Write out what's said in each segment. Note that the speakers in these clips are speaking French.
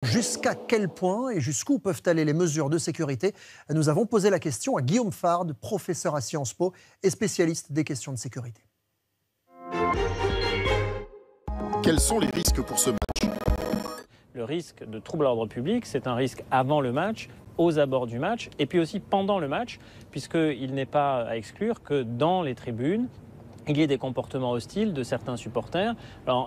Jusqu'à quel point et jusqu'où peuvent aller les mesures de sécurité? Nous avons posé la question à Guillaume Fard, professeur à Sciences Po et spécialiste des questions de sécurité. Quels sont les risques pour ce match? Le risque de trouble à l'ordre public, c'est un risque avant le match, aux abords du match, et puis aussi pendant le match, puisqu'il n'est pas à exclure que dans les tribunes, il y ait des comportements hostiles de certains supporters,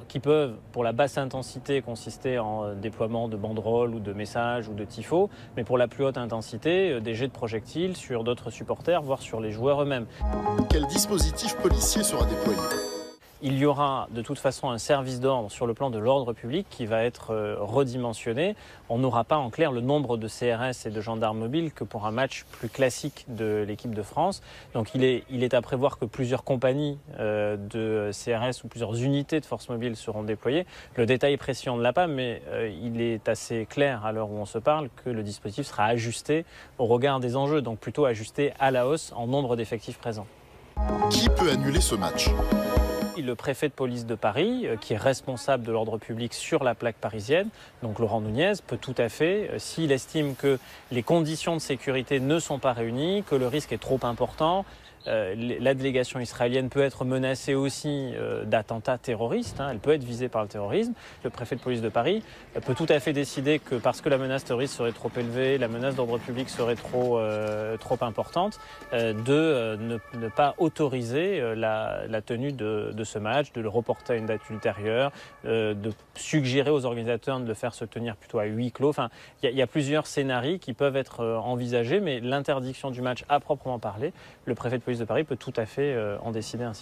qui peuvent, pour la basse intensité, consister en déploiement de banderoles ou de messages ou de tifos, mais pour la plus haute intensité, des jets de projectiles sur d'autres supporters, voire sur les joueurs eux-mêmes. Quel dispositif policier sera déployé? Il y aura de toute façon un service d'ordre sur le plan de l'ordre public qui va être redimensionné. On n'aura pas en clair le nombre de CRS et de gendarmes mobiles que pour un match plus classique de l'équipe de France. Donc il est à prévoir que plusieurs compagnies de CRS ou plusieurs unités de force mobile seront déployées. Le détail précis on ne l'a pas, mais il est assez clair à l'heure où on se parle que le dispositif sera ajusté au regard des enjeux, donc plutôt ajusté à la hausse en nombre d'effectifs présents. Qui peut annuler ce match? Le préfet de police de Paris, qui est responsable de l'ordre public sur la plaque parisienne, donc Laurent Nunez, peut tout à fait, s'il estime que les conditions de sécurité ne sont pas réunies, que le risque est trop important, la délégation israélienne peut être menacée aussi d'attentats terroristes, elle peut être visée par le terrorisme. Le préfet de police de Paris peut tout à fait décider que parce que la menace terroriste serait trop élevée, la menace d'ordre public serait trop importante, de ne pas autoriser la tenue de ce match, de le reporter à une date ultérieure, de suggérer aux organisateurs de le faire se tenir plutôt à huis clos. Enfin, il y a plusieurs scénarios qui peuvent être envisagés, mais l'interdiction du match à proprement parler, le préfet de police de Paris peut tout à fait en décider ainsi.